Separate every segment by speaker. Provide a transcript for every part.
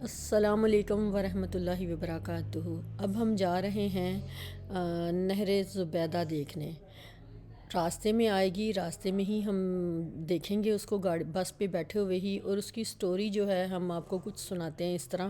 Speaker 1: السلام علیکم ورحمۃ اللہ وبرکاتہ۔ اب ہم جا رہے ہیں نہر زبیدہ دیکھنے۔ راستے میں آئے گی، راستے میں ہی ہم دیکھیں گے اس کو، گاڑی بس پہ بیٹھے ہوئے ہی، اور اس کی سٹوری جو ہے ہم آپ کو کچھ سناتے ہیں اس طرح۔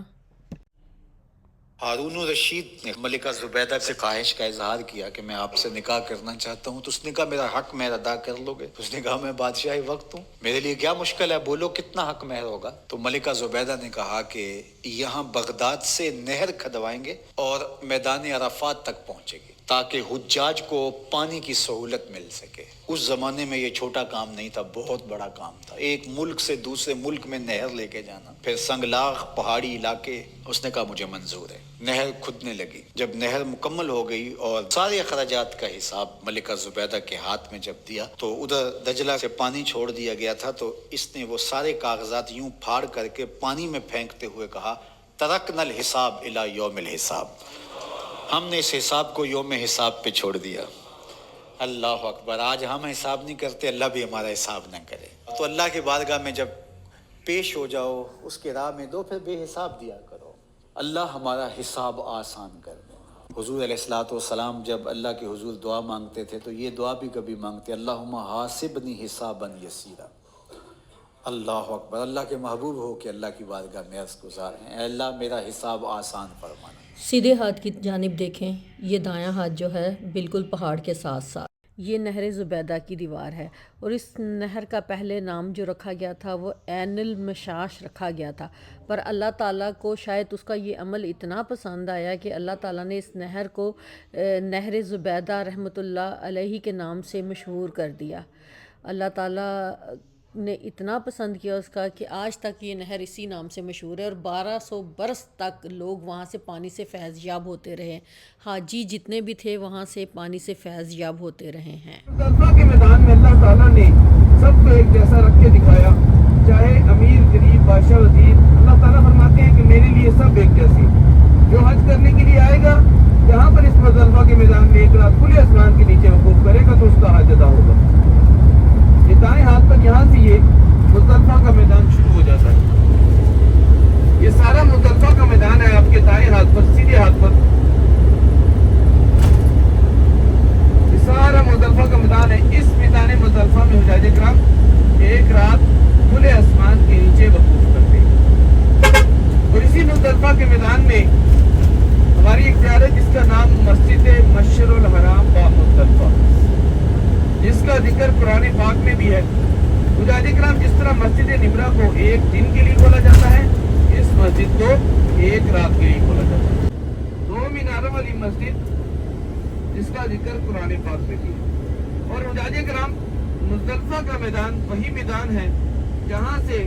Speaker 2: ہارون الرشید نے ملکہ زبیدہ سے خواہش کا اظہار کیا کہ میں آپ سے نکاح کرنا چاہتا ہوں، تو اس نے کہا میرا حق مہر ادا کر لو گے؟ اس نے کہا میں بادشاہ وقت ہوں، میرے لیے کیا مشکل ہے، بولو کتنا حق مہر ہوگا؟ تو ملکہ زبیدہ نے کہا کہ یہاں بغداد سے نہر کھدوائیں گے اور میدان عرفات تک پہنچے گی تاکہ حجاج کو پانی کی سہولت مل سکے۔ اس زمانے میں یہ چھوٹا کام نہیں تھا، بہت بڑا کام تھا، ایک ملک سے دوسرے ملک میں نہر لے کے جانا، پھر سنگلاخ پہاڑی علاقے۔ اس نے کہا مجھے منظور ہے۔ نہر کھدنے لگی۔ جب نہر مکمل ہو گئی اور سارے اخراجات کا حساب ملکہ زبیدہ کے ہاتھ میں جب دیا تو ادھر دجلہ سے پانی چھوڑ دیا گیا تھا، تو اس نے وہ سارے کاغذات یوں پھاڑ کر کے پانی میں پھینکتے ہوئے کہا ترکنا الحساب الی یوم الحساب، ہم نے اس حساب کو یوم حساب پہ چھوڑ دیا۔ اللہ اکبر! آج ہم حساب نہیں کرتے، اللہ بھی ہمارا حساب نہ کرے۔ تو اللہ کی بارگاہ میں جب پیش ہو جاؤ، اس کے راہ میں دو، پھر بے حساب دیا کرو، اللہ ہمارا حساب آسان کر دے۔ حضور علیہ الصلوۃ والسلام جب اللہ کے حضور دعا مانگتے تھے تو یہ دعا بھی کبھی مانگتے، اللہم حاسبنی حسابا یسیرا۔ اللہ اکبر! اللہ کے محبوب ہو کہ اللہ کی بارگاہ میں عرض گزار ہیں، اے اللہ میرا حساب آسان فرمانا۔
Speaker 1: سیدھے ہاتھ کی جانب دیکھیں، یہ دایاں ہاتھ جو ہے بالکل پہاڑ کے ساتھ ساتھ یہ نہر زبیدہ کی دیوار ہے، اور اس نہر کا پہلے نام جو رکھا گیا تھا وہ عین المشاش رکھا گیا تھا، پر اللہ تعالیٰ کو شاید اس کا یہ عمل اتنا پسند آیا کہ اللہ تعالیٰ نے اس نہر کو نہر زبیدہ رحمۃ اللہ علیہ کے نام سے مشہور کر دیا۔ اللہ تعالیٰ نے اتنا پسند کیا اس کا کہ آج تک یہ نہر اسی نام سے مشہور ہے، اور 1200 برس تک لوگ وہاں سے پانی سے فیض یاب ہوتے رہے، حاجی جتنے بھی تھے وہاں سے پانی سے فیض یاب ہوتے رہے ہیں۔
Speaker 3: مزدلفہ کے میدان میں اللہ تعالیٰ نے سب کو ایک جیسا رکھ کے دکھایا، چاہے امیر غریب بادشاہ وزیر، اللہ تعالیٰ فرماتے ہیں کہ میرے لیے سب ایک جیسے۔ جو حج کرنے کے لیے آئے گا، یہاں پر اس مزدلفہ کے میدان میں ایک رات کھلے آسمان کے نیچے وقوف کرے گا تو اس کا حج ادا ہوگا۔ یہ دائیں ہاتھ پر یہاں سے یہ مزدلفہ کا میدان شروع ہو جاتا ہے۔ یہ سارا مزدلفہ کا میدان ہے آپ کے دائیں ہاتھ پر، سیدھے ہاتھ پر سارا مزدلفہ کا میدان ہے۔ اس میدان مزدلفہ میں حجاج کرام ایک رات کھلے آسمان کے نیچے وقوف کرتے ہیں، اور اسی مزدلفہ کے میدان میں ہماری ایک زیارت جس کا نام مسجد مشعر الحرام با مزدلفہ، جس کا ذکر قرآن پاک میں بھی ہے۔ حجاج کرام جس طرح مسجد نمرہ کو ایک دن کے لیے کھولا جاتا ہے، اس مسجد کو ایک رات کے لیے کھولا جاتا ہے۔ دو میناروں والی مسجد جس کا ذکر قرآن پاک میں بھی ہے۔ اور حجاج کرام مزدلفہ کا میدان وہی میدان ہے جہاں سے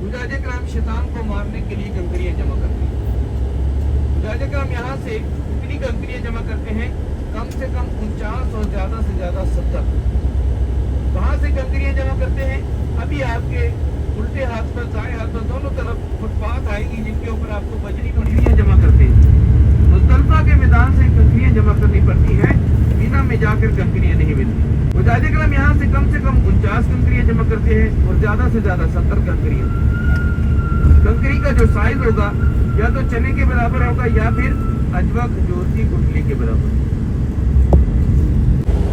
Speaker 3: حجاج کرام شیطان کو مارنے کے لیے کنکریاں جمع کرتے ہیں۔ حجاج کرام یہاں سے اتنی کنکریاں جمع کرتے ہیں، کم سے کم 49 اور زیادہ سے زیادہ 70۔ وہاں سے کنکریاں جمع کرتے ہیں۔ ابھی آپ کے الٹے ہاتھ پر دائیں ہاتھ پر دونوں طرف فٹ پاتھ آئے گی جن کے اوپر آپ کو بجری کنکریاں جمع کرتے ہیں۔ مزدلفہ کے میدان سے کنکریاں جمع کرنی پڑتی ہیں، مینا میں جا کر کنکریاں نہیں ملتی۔ حجاج کرام یہاں سے کم 49 کنکریاں جمع کرتے ہیں اور زیادہ سے زیادہ 70 کنکریاں۔ کنکری کا جو سائز ہوگا یا تو چنے کے برابر ہوگا یا پھر اجوا کھجور کی گٹلی کے برابر۔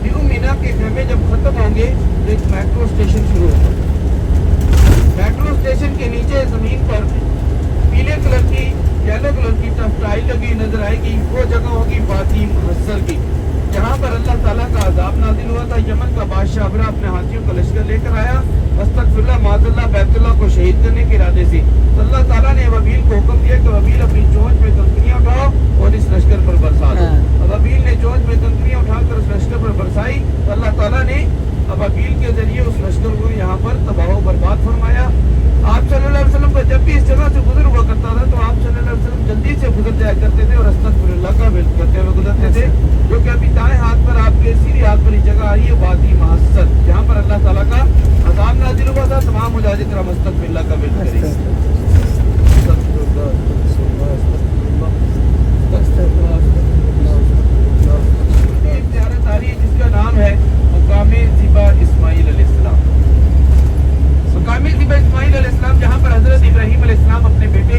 Speaker 3: دیو مینا کے خیمے جب ختم ہوں گے تو ایک میٹرو اسٹیشن شروع ہوگا۔ میٹرو اسٹیشن کے نیچے زمین پر پیلے کلر کی یلو کلر کی ٹائی لگی نظر آئے گی، وہ جگہ ہوگی وادی محصر کی، جہاں پر اللہ تعالیٰ کا عذاب نازل ہوا تھا۔ یمن کا بادشاہ ابرہ اپنے ہاتھیوں کا لشکر لے کر آیا، استغفر اللہ معاذ اللہ بیت اللہ کو شہید کرنے کے ارادے سے۔ تو اللہ تعالیٰ نے ابابیل کو حکم دیا کہ ابابیل اپنی چونچ میں کنکریاں اٹھاؤ اور اس لشکر پر برسا دو۔ ابابیل نے چونچ میں کنکریاں اٹھا کر اس لشکر پر برسائی تو اللہ تعالیٰ نے ابابیل کے ذریعے اس لشکر کو یہاں پر تباہ و برباد فرمایا۔ آپ صلی اللہ علیہ وسلم کا جب بھی اس جگہ سے گزر ہوا کرتا تھا تو آپ صلی اللہ علیہ وسلم جلدی سے گزر جایا کرتے تھے اور استغفر اللہ کا ورد کرتے ہوئے گزرتے تھے، جو کہ ابھی دائیں ہاتھ پر آپ کے سیدھے ہاتھ پر یہ جگہ آ رہی ہے وادی محصر، جہاں پر اللہ تعالیٰ کا عذاب نازل ہوا تھا۔ تمام حجاج کرام استغفر اللہ کا ورد کریں۔ ایک زیارت آ رہی ہے جس کا نام ہے مقام ذبح اسماعیل علیہ السلام۔ مقام ذبح اسماعیل علیہ السلام جہاں پر حضرت ابراہیم علیہ السلام اپنے بیٹے